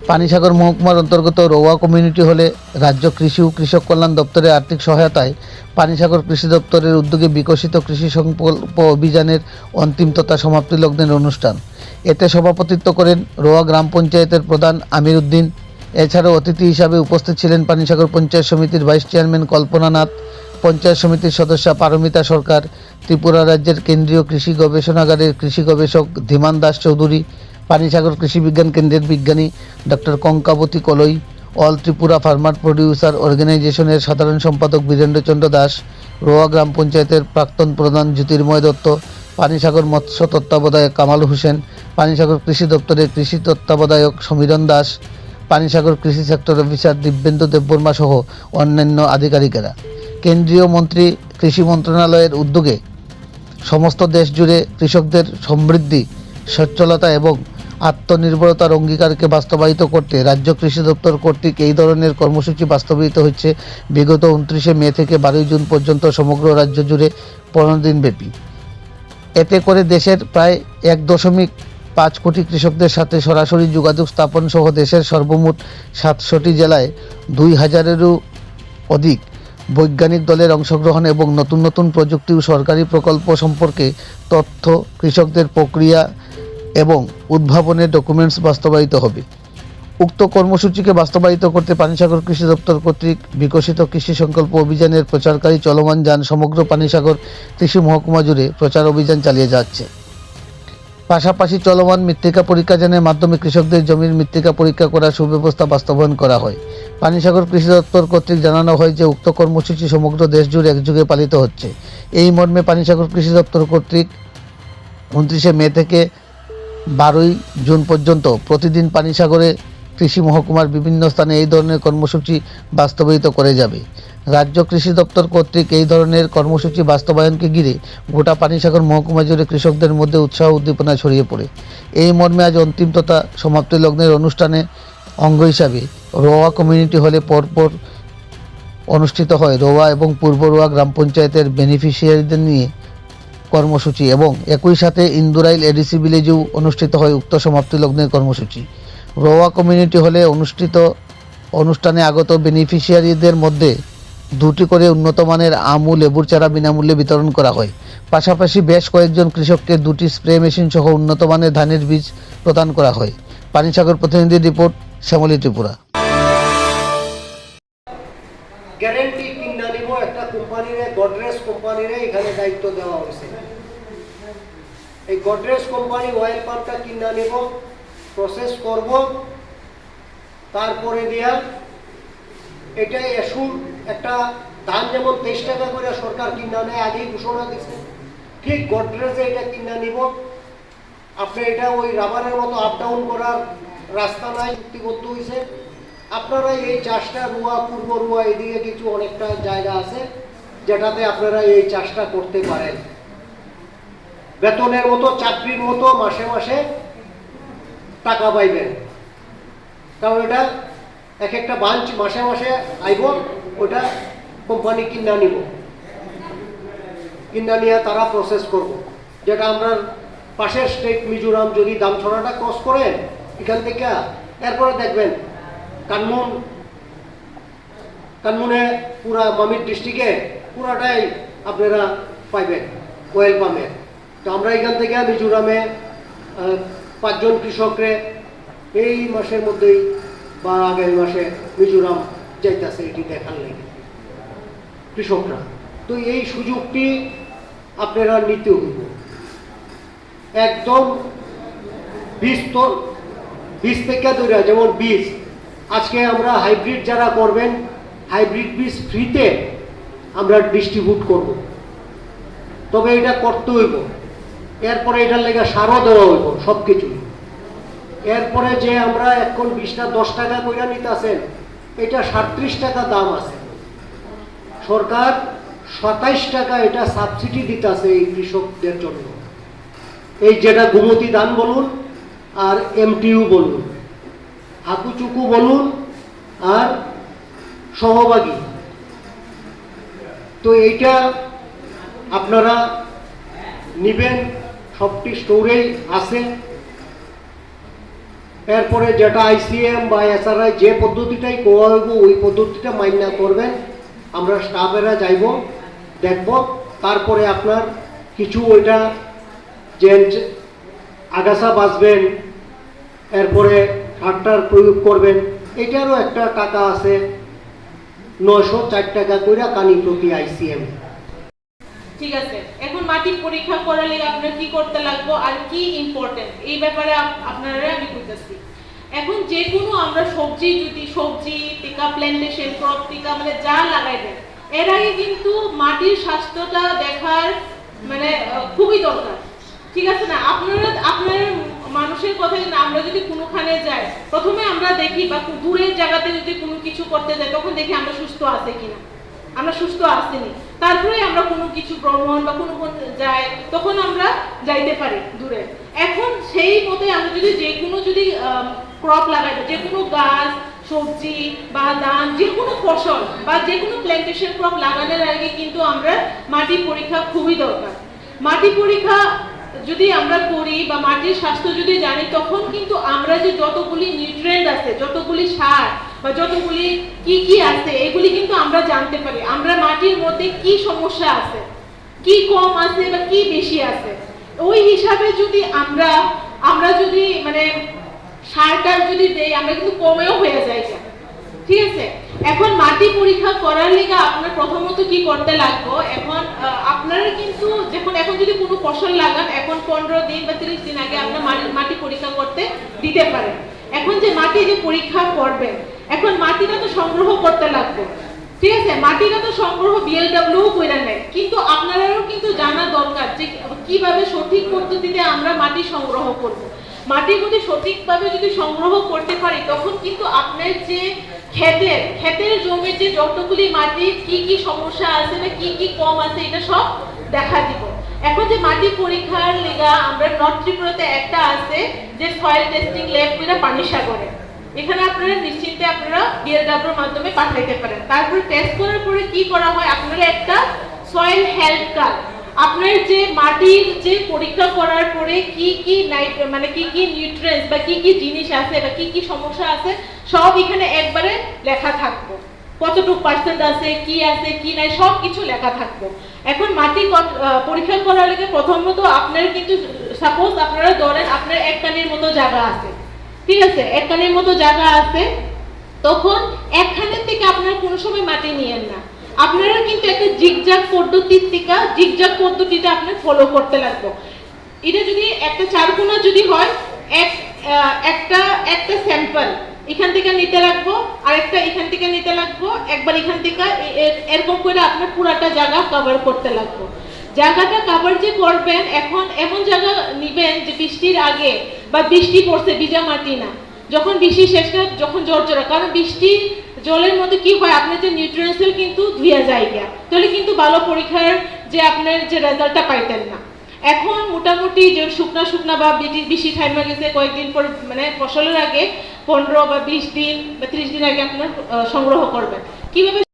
পানিসাগর মহকুমার অন্তর্গত রোয়া কমিউনিটি হলে রাজ্য কৃষি ও কৃষক কল্যাণ দপ্তরের আর্থিক সহায়তায় পানিসাগর কৃষি দপ্তরের উদ্যোগে বিকশিত কৃষি সংকল্প অভিযানের অন্তিম তথা সমাপ্তি লগ্নের অনুষ্ঠান। এতে সভাপতিত্ব করেন রোয়া গ্রাম পঞ্চায়েতের প্রধান আমির উদ্দিন। এছাড়াও অতিথি হিসাবে উপস্থিত ছিলেন পানিসাগর পঞ্চায়েত সমিতির ভাইস চেয়ারম্যান কল্পনা নাথ, পঞ্চায়েত সমিতির সদস্যা পারমিতা সরকার, ত্রিপুরা রাজ্যের কেন্দ্রীয় কৃষি গবেষণাগারের কৃষি গবেষক ধীমান দাস চৌধুরী, পানিসাগর কৃষি বিজ্ঞান কেন্দ্রের বিজ্ঞানী doctor Kankabati Kalai, all Tripura farmer producer অর্গানাইজেশনের সাধারণ সম্পাদক বীরেন্দ্রচন্দ্র দাস, রোয়া গ্রাম পঞ্চায়েতের প্রাক্তন প্রধান জ্যোতির্ময় দত্ত, পানিসাগর মৎস্য তত্ত্বাবধায়ক কামাল হোসেন, পানিসাগর কৃষি দপ্তরের কৃষি তত্ত্বাবধায়ক সমীরণ দাস, পানিসাগর কৃষি সেক্টর অফিসার দিব্যেন্দু দেববর্মা সহ অন্যান্য আধিকারিকেরা। কেন্দ্রীয় মন্ত্রী কৃষি মন্ত্রণালয়ের উদ্যোগে সমস্ত দেশ জুড়ে কৃষকদের সমৃদ্ধি, সচ্ছলতা এবং আত্মনির্ভরতার অঙ্গীকারকে বাস্তবায়িত করতে রাজ্য কৃষি দপ্তর কর্তৃক এই ধরনের কর্মসূচি বাস্তবায়িত হচ্ছে বিগত 29 মে থেকে 12 জুন পর্যন্ত সমগ্র রাজ্য জুড়ে 15 দিনব্যাপী। এতে করে দেশের প্রায় 1.5 কোটি কৃষকদের সাথে সরাসরি যোগাযোগ স্থাপন সহ দেশের সর্বমোট 700টি জেলায় 2000-এরও অধিক বৈজ্ঞানিক দলের অংশগ্রহণ এবং নতুন নতুন প্রযুক্তি ও সরকারি প্রকল্প সম্পর্কে তথ্য, কৃষকদের প্রক্রিয়া এবং উদ্ভাবনের ডকুমেন্টস বাস্তবায়িত হবে। উক্ত কর্মসূচিকে বাস্তবায়িত করতে পানিসাগর কৃষি দপ্তর কর্তৃক বিকশিত কৃষি সংকল্প অভিযানের প্রচারকারী চলমান যান সমগ্র পানিসাগর কৃষি মহকুমা জুড়ে প্রচার অভিযান চালিয়ে যাচ্ছে। পাশাপাশি চলমান মৃত্তিকা পরীক্ষাযানের মাধ্যমে কৃষকদের জমির মৃত্তিকা পরীক্ষা করার সুব্যবস্থা বাস্তবায়ন করা হয়। পানিসাগর কৃষি দপ্তর কর্তৃক জানানো হয় যে উক্ত কর্মসূচি সমগ্র দেশ জুড়ে একযোগে পালিত হচ্ছে। এই মর্মে পানিসাগর কৃষি দপ্তর কর্তৃক 29 মে থেকে 12 জুন পর্যন্ত প্রতিদিন পানিসাগরে কৃষি মহকুমার বিভিন্ন স্থানে এই ধরনের কর্মসূচি বাস্তবায়িত করে যাবে। রাজ্য কৃষি দপ্তর কর্তৃক এই ধরনের কর্মসূচি বাস্তবায়নকে ঘিরে গোটা পানিসাগর মহকুমা জুড়ে কৃষকদের মধ্যে উৎসাহ উদ্দীপনা ছড়িয়ে পড়ে। এই মর্মে আজ অন্তিম তথা সমাপ্তি লগ্নের অনুষ্ঠানে অঙ্গ হিসাবে রোয়া কমিউনিটি হলে পরপর অনুষ্ঠিত হয় রোয়া এবং পূর্ব রোয়া গ্রাম পঞ্চায়েতের বেনিফিশিয়ারিদের নিয়ে কর্মসূচি এবং একই সাথে ইন্দুরাইল এডিসি ভিলেজেও অনুষ্ঠিত হয় উক্ত সমাপ্তি লগ্নের কর্মসূচি। রোয়া কমিউনিটি হলে অনুষ্ঠিত অনুষ্ঠানে আগত বেনিফিশিয়ারিদের মধ্যে 2টি করে উন্নত মানের আম ও লেবুর চারা বিনামূল্যে বিতরণ করা হয়। পাশাপাশি বেশ কয়েকজন কৃষককে 2টি স্প্রে মেশিন সহ উন্নত মানের ধানের বীজ প্রদান করা হয়। পানিসাগর প্রতিনিধির রিপোর্ট, শ্যামলী ত্রিপুরা। গ্যারেন্টি কিনা নিব একটা কোম্পানিরে, গডরেজ কোম্পানিরে এখানে দায়িত্ব দেওয়া হয়েছে। এই গডরেজ কোম্পানি অয়েল পাম্পটা কিনা নিব, প্রসেস করব, তারপরে দিয়া এটা এসুর একটা দাম যেমন 23 টাকা করে সরকার কিনা নেয়, আগেই ঘোষণা দিচ্ছে, ঠিক গডরেজে এটা কিনা নিব। আপনি এটা ওই রাবারের মতো আপ ডাউন করার রাস্তা নাই, চুক্তিবদ্ধ হয়েছে। আপনারা এই চাষটা রোয়া, পূর্ব রোয়া এদিকে কিছু অনেকটা জায়গা আছে যেটাতে আপনারা এই চাষটা করতে পারেন। বেতনের মতো, চাকরির মতো মাসে মাসে টাকা পাইবেন, কারণ এটা এক একটা বাঞ্চ মাসে মাসে আইব, ওটা কোম্পানি কিনা নিব, কিনা নিয়ে তারা প্রসেস করব। যেটা আমরা পাশের স্টেট মিজোরাম যদি দামছড়াটা ক্রস করেন এখান থেকে, এরপরে দেখবেন কানমুনে পুরা মামির ডিস্ট্রিক্টে পুরাটাই আপনারা পাইবেন অয়েল পাম্পের। তো আমরা এখান থেকে মিজোরামে 5 জন কৃষকরে এই মাসের মধ্যেই বা আগামী মাসে মিজোরাম যাইতেছে এটি দেখার লাগে কৃষকরা। তো এই সুযোগটি আপনারা নিতে হইব। একদম বীজ থেকে ধরে, যেমন বীজ আজকে আমরা হাইব্রিড যারা করবেন, হাইব্রিড বীজ ফ্রিতে আমরা ডিস্ট্রিবিউট করব। তবে এটা করতে হইব, এরপরে এটার লেগে সারও দেওয়া হইব সব কিছু। এরপরে যে আমরা এখন বীজটা 10 টাকা করে নিতেছেন, এটা 37 টাকা দাম আছে। সরকার 27 টাকা এটা সাবসিডি দিতেছে এই কৃষকদের জন্য। এই যেটা গোমতী ধান বলুন আর এমটিইউ বলুন, হাকুচুকু বলুন আর সহভাগী, তো এইটা আপনারা নিবেন, সবটি স্টোরেই আছে। এরপরে যেটা আইসিএম বা এসআরআই যে পদ্ধতিটাই কোয়া হইব ওই পদ্ধতিটা মান্য করবেন। আমরা স্টাফেরা যাইব, দেখব, তারপরে আপনার কিছু ওইটা যে আগাছা বাঁচবেন, এরপরে ট্রাক্টর প্রয়োগ করবেন, এটারও একটা টাকা আছে 904 টাকা করে কানি প্রতি আইসিএম। ঠিক আছে, এখন মাটি পরীক্ষা করার লাগে আপনার কি করতে লাগবে আর কি ইম্পর্টেন্ট এই ব্যাপারে আপনারা আমি বলতেছি। এখন যে কোনো আমরা সবজি টিকা প্ল্যান্টেশন ক্রপ টিকা মানে যা লাগাইবেন এর আগে কিন্তু মাটির স্বাস্থ্যটা দেখার মানে খুবই দরকার, ঠিক আছে না? আপনার মানুষের কথা না, আমরা যদি কোনোখানে যাই প্রথমে আমরা দেখি বা দূরের জায়গাতে যদি কোনো কিছু করতে যাই তখন দেখি আমরা সুস্থ আছে কিনা, আমরা সুস্থ আসিনি, তারপরে আমরা কোনো কিছু ভ্রমণ বা কোনো যাই তখন আমরা যাইতে পারি দূরে। এখন সেই মতে আমরা যদি যে কোনো ক্রপ লাগাই, যে কোনো গাছ সবজি বা ধান যে কোনো ফসল বা যে কোনো প্ল্যান্টেশন ক্রপ লাগানোর আগে কিন্তু আমরা মাটি পরীক্ষা খুবই দরকার। মাটি পরীক্ষা যদি আমরা করি বা মাটির স্বাস্থ্য যদি জানি তখন কিন্তু আমরা যে যতগুলি নিউট্রিয়েন্ট আছে, যতগুলি সার বা যতগুলি কি আছে এগুলি কিন্তু আমরা জানতে পারি। আমরা মাটির মধ্যে কি সমস্যা আছে, কি কম আছে বা কি বেশি আছে, ওই হিসাবে যদি আমরা যদি মানে সারটা যদি দেই আমরা কিন্তু কমেও হয়ে যায়, ঠিক আছে? এখন মাটি পরীক্ষা করার লিগে আপনার প্রথমত কি করতে লাগবে, এখন আপনারা কিন্তু এখন যদি কোনো ফসল লাগান এখন 15 দিন বা 30 দিন আগে আপনার মাটি পরীক্ষা করতে দিতে পারেন। এখন যে মাটি যে পরীক্ষা করবেন এখন মাটিটা তো সংগ্রহ করতে লাগবে, ঠিক আছে? মাটিটা তো সংগ্রহ বিএলডব্লিউ করে নেয়, কিন্তু আপনারাও কিন্তু জানা দরকার যে কিভাবে সঠিক পদ্ধতিতে আমরা মাটি সংগ্রহ করব। মাটি যদি সঠিকভাবে যদি সংগ্রহ করতে পারি তখন কিন্তু আপনার যে ক্ষেতের জমির যে যতগুলি মাটির কি সমস্যা আছে বা কি কম আছে এটা সব দেখা দিব। এখন যে মাটি পরীক্ষার লেগা আমরা নর্থ ত্রিপুরাতে একটা আছে যে সয়েল টেস্টিং ল্যাব করে পানিসাগরে, এখানে আপনারা নিশ্চিন্তে আপনারা বিএলডব্লিউর মাধ্যমে পাঠাইতে পারেন। তারপরে টেস্ট করার পরে কি করা হয়, আপনারা একটা সয়েল হেলথ কার্ড, আপনার যে মাটির যে পরীক্ষা করার পরে কি মানে কি নিউট্রিয়েন্টস বা কি জিনিস আছে বা কি সমস্যা আছে সব এখানে একবারে লেখা থাকবে, কতটুকু পার্সেন্ট আছে কি নাই সব কিছু লেখা থাকবে। এখন মাটি পরীক্ষা করার আগে প্রথমত আপনার কিন্তু সাপোজ আপনারা ধরেন আপনার এক কানের মতো জায়গা আছে, ঠিক আছে? এক কানের মতো জায়গা আছে, তখন একখানের থেকে আপনারা কোনো সময় মাটি নিয়েন না, আপনারা কিন্তু একটা জিগজাগ পদ্ধতিতে আপনি ফলো করতে লাগবে। এটা যদি একটা চারকোনা যদি হয় একটা স্যাম্পল এখান থেকে নিতে লাগবো, আরেকটা এখান থেকে নিতে লাগবো, একবার এখান থেকে, এরকম করে আপনার পুরাটা জায়গা কভার করতে লাগবো। জায়গাটা কভার যে করবেন এখন এমন জায়গা নিবেন যে বৃষ্টির আগে বা বৃষ্টি পড়ছে ভিজা মাটি না, যখন বৃষ্টি শেষটা যখন জোরজোরা, কারণ বৃষ্টি জলের মধ্যে কি হয় আপনার যে নিউট্রিয়েন্টস কিন্তু ধুয়ে যায় গিয়া, তাহলে কিন্তু ভালো পরীক্ষার যে আপনার যে রেজাল্টটা পাইতেন না। এখন মোটামুটি যে শুকনা বা বেশি টাইম গেছে কয়েকদিন পর মানে ফসলের আগে 15 বা 20 দিন বা 30 দিন আগে আপনার সংগ্রহ করবেন। কিভাবে